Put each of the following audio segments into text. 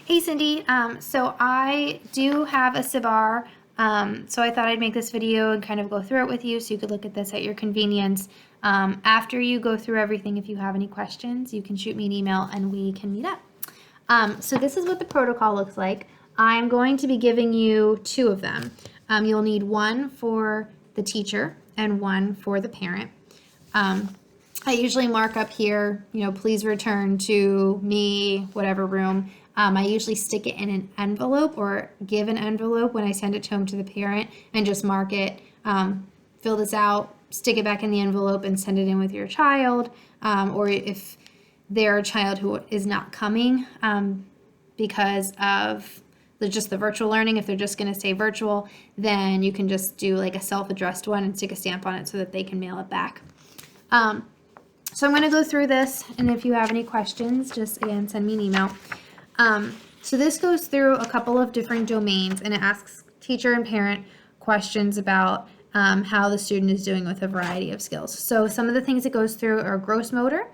Hey Cindy, so I do have a SIB-R, so I thought I'd make this video and kind of go through it with you so you could look at this at your convenience. After you go through everything, if you have any questions, you can shoot me an email and we can meet up. So this is what the protocol looks like. I'm going to be giving you two of them. You'll need one for the teacher and one for the parent. I usually mark up here, please return to me, whatever room. I usually stick it in an envelope or give an envelope when I send it home to the parent and just mark it, fill this out, stick it back in the envelope and send it in with your child. Or if they're a child who is not coming because of just the virtual learning, if they're just going to stay virtual, then you can just do like a self-addressed one and stick a stamp on it so that they can mail it back. So I'm going to go through this, and if you have any questions, just again send me an email. So this goes through a couple of different domains, and it asks teacher and parent questions about how the student is doing with a variety of skills. So some of the things it goes through are gross motor.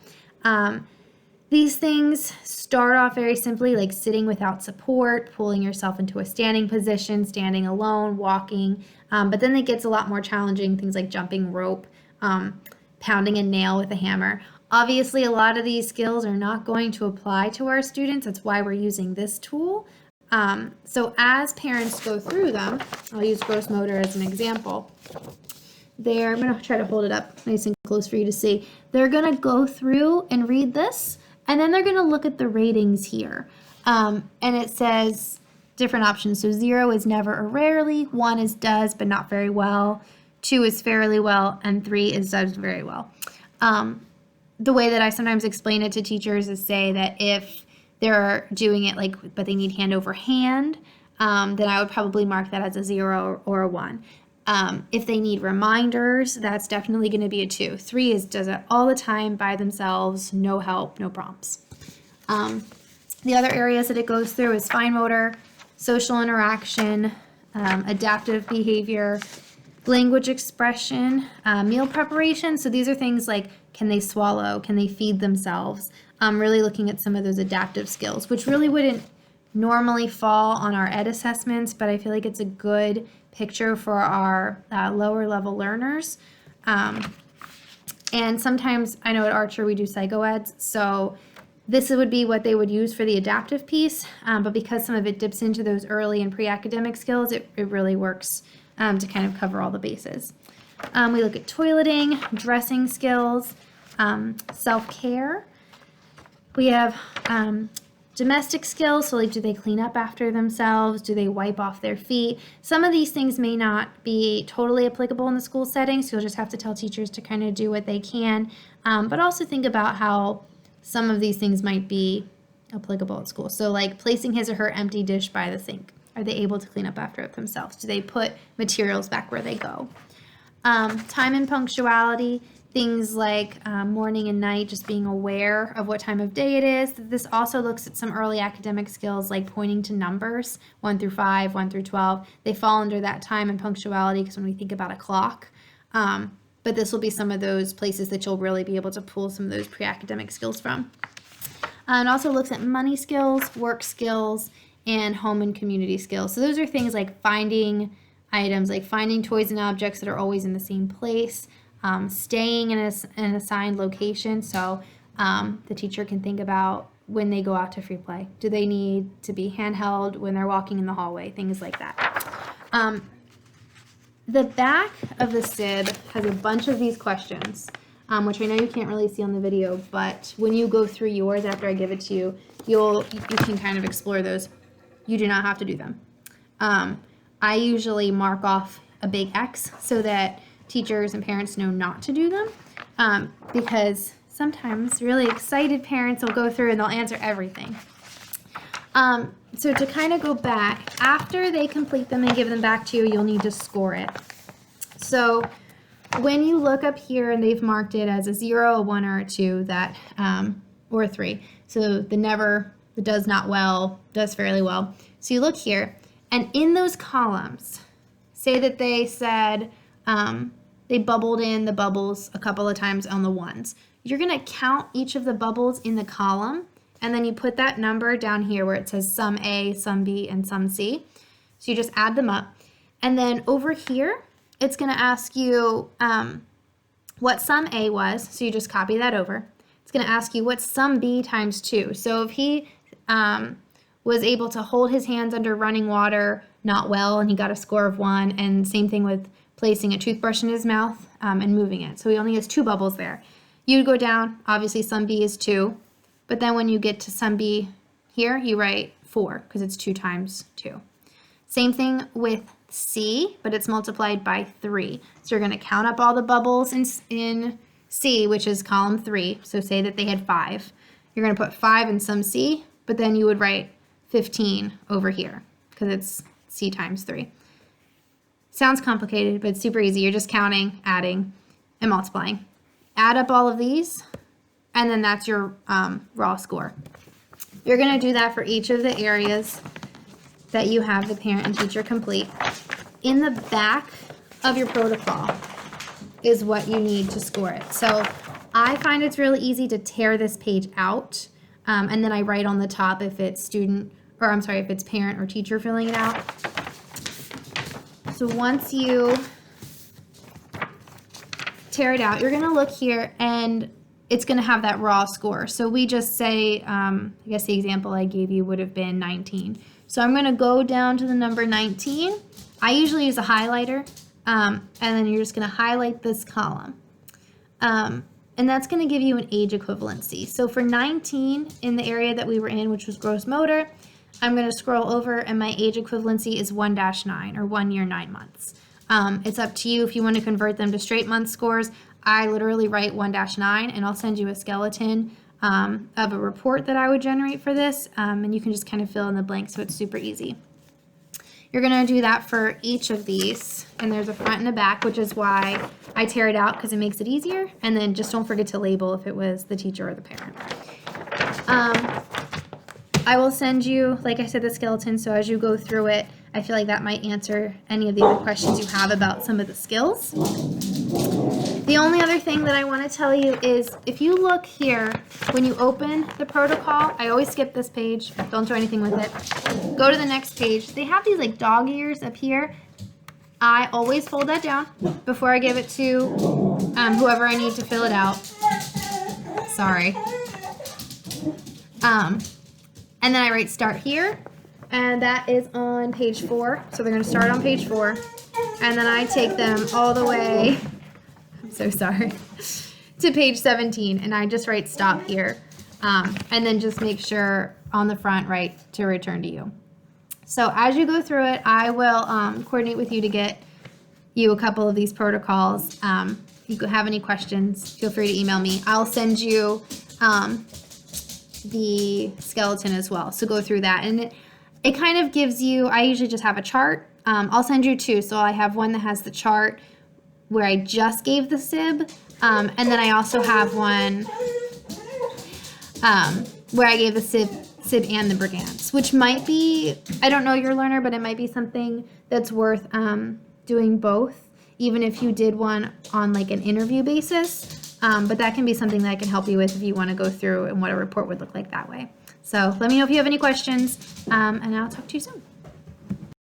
These things start off very simply, like sitting without support, pulling yourself into a standing position, standing alone, walking, but then it gets a lot more challenging, things like jumping rope, pounding a nail with a hammer. Obviously, a lot of these skills are not going to apply to our students. That's why we're using this tool. So as parents go through them, I'll use gross motor as an example. I'm going to try to hold it up nice and close for you to see. They're going to go through and read this, and then they're going to look at the ratings here. And it says different options. So 0 is never or rarely, 1 is does but not very well, 2 is fairly well, and 3 is does very well. The way that I sometimes explain it to teachers is say that if they're doing it but they need hand over hand, then I would probably mark that as a 0 or a 1. If they need reminders, that's definitely going to be a 2. 3 does it all the time by themselves, no help, no prompts. The other areas that it goes through is fine motor, social interaction, adaptive behavior, language expression, meal preparation. So these are things like, can they swallow? Can they feed themselves? Really looking at some of those adaptive skills, which really wouldn't normally fall on our ed assessments, but I feel like it's a good picture for our lower level learners. And sometimes I know at Archer we do psychoeds, so this would be what they would use for the adaptive piece, but because some of it dips into those early and pre-academic skills, it really works to kind of cover all the bases. We look at toileting, dressing skills, self-care. We have domestic skills, so like do they clean up after themselves? Do they wipe off their feet? Some of these things may not be totally applicable in the school setting, so you'll just have to tell teachers to kind of do what they can, but also think about how some of these things might be applicable at school. So like placing his or her empty dish by the sink. Are they able to clean up after it themselves? Do they put materials back where they go? Time and punctuality, things like morning and night, just being aware of what time of day it is. This also looks at some early academic skills like pointing to numbers, 1 through 5, 1 through 12. They fall under that time and punctuality because when we think about a clock. But this will be some of those places that you'll really be able to pull some of those pre-academic skills from. And also looks at money skills, work skills, and home and community skills. So those are things like finding items, like finding toys and objects that are always in the same place, staying in an assigned location. So the teacher can think about when they go out to free play. Do they need to be handheld when they're walking in the hallway? Things like that. The back of the SIB has a bunch of these questions, which I know you can't really see on the video, but when you go through yours after I give it to you, you can kind of explore those. You do not have to do them. I usually mark off a big X so that teachers and parents know not to do them, because sometimes really excited parents will go through and they'll answer everything. So to kind of go back, after they complete them and give them back to you, you'll need to score it. So when you look up here and they've marked it as a 0, a 1, or a 2, or a 3, so the never, the does not well, does fairly well. So you look here, and in those columns, say that they said they bubbled in the bubbles a couple of times on the 1s. You're going to count each of the bubbles in the column and then you put that number down here where it says sum A, sum B, and sum C. So you just add them up. And then over here, it's going to ask you what sum A was, so you just copy that over. It's going to ask you what's sum B times 2. So if he was able to hold his hands under running water not well, and he got a score of 1, and same thing with placing a toothbrush in his mouth and moving it. So he only has 2 bubbles there. You would go down, obviously sum B is 2, but then when you get to sum B here, you write 4 because it's 2 times 2. Same thing with C, but it's multiplied by 3. So you're going to count up all the bubbles in C, which is column 3. So say that they had 5. You're going to put 5 in sum C, but then you would write 15 over here because it's C times 3. Sounds complicated, but it's super easy. You're just counting, adding, and multiplying. Add up all of these, and then that's your raw score. You're going to do that for each of the areas that you have the parent and teacher complete. In the back of your protocol is what you need to score it. So I find it's really easy to tear this page out, and then I write on the top if it's if it's parent or teacher filling it out. So once you tear it out, you're going to look here and it's going to have that raw score. So we just say, I guess the example I gave you would have been 19. So I'm going to go down to the number 19. I usually use a highlighter, and then you're just going to highlight this column. And that's going to give you an age equivalency. So for 19 in the area that we were in, which was gross motor, I'm going to scroll over and my age equivalency is 1-9 or 1 year 9 months. It's up to you if you want to convert them to straight month scores. I literally write 1-9 and I'll send you a skeleton of a report that I would generate for this, and you can just kind of fill in the blanks, so it's super easy. You're going to do that for each of these, and there's a front and a back, which is why I tear it out because it makes it easier, and then just don't forget to label if it was the teacher or the parent. I will send you, like I said, the skeleton, so as you go through it, I feel like that might answer any of the other questions you have about some of the skills. The only other thing that I want to tell you is if you look here, when you open the protocol, I always skip this page, don't do anything with it. Go to the next page. They have these like dog ears up here. I always fold that down before I give it to whoever I need to fill it out. Sorry. And then I write start here, and that is on page 4. So they're going to start on page 4, and then I take them all the way, I'm so sorry, to page 17, and I just write stop here, and then just make sure on the front write to return to you. So as you go through it, I will coordinate with you to get you a couple of these protocols. If you have any questions, feel free to email me. I'll send you the skeleton as well, so go through that, and it kind of gives you, I usually just have a chart. I'll send you 2, so I have one that has the chart where I just gave the SIB, and then I also have one where I gave the SIB and the Brigance, which might be, I don't know your learner, but it might be something that's worth doing both, even if you did one on like an interview basis. But that can be something that I can help you with if you want to go through and what a report would look like that way. So let me know if you have any questions, and I'll talk to you soon.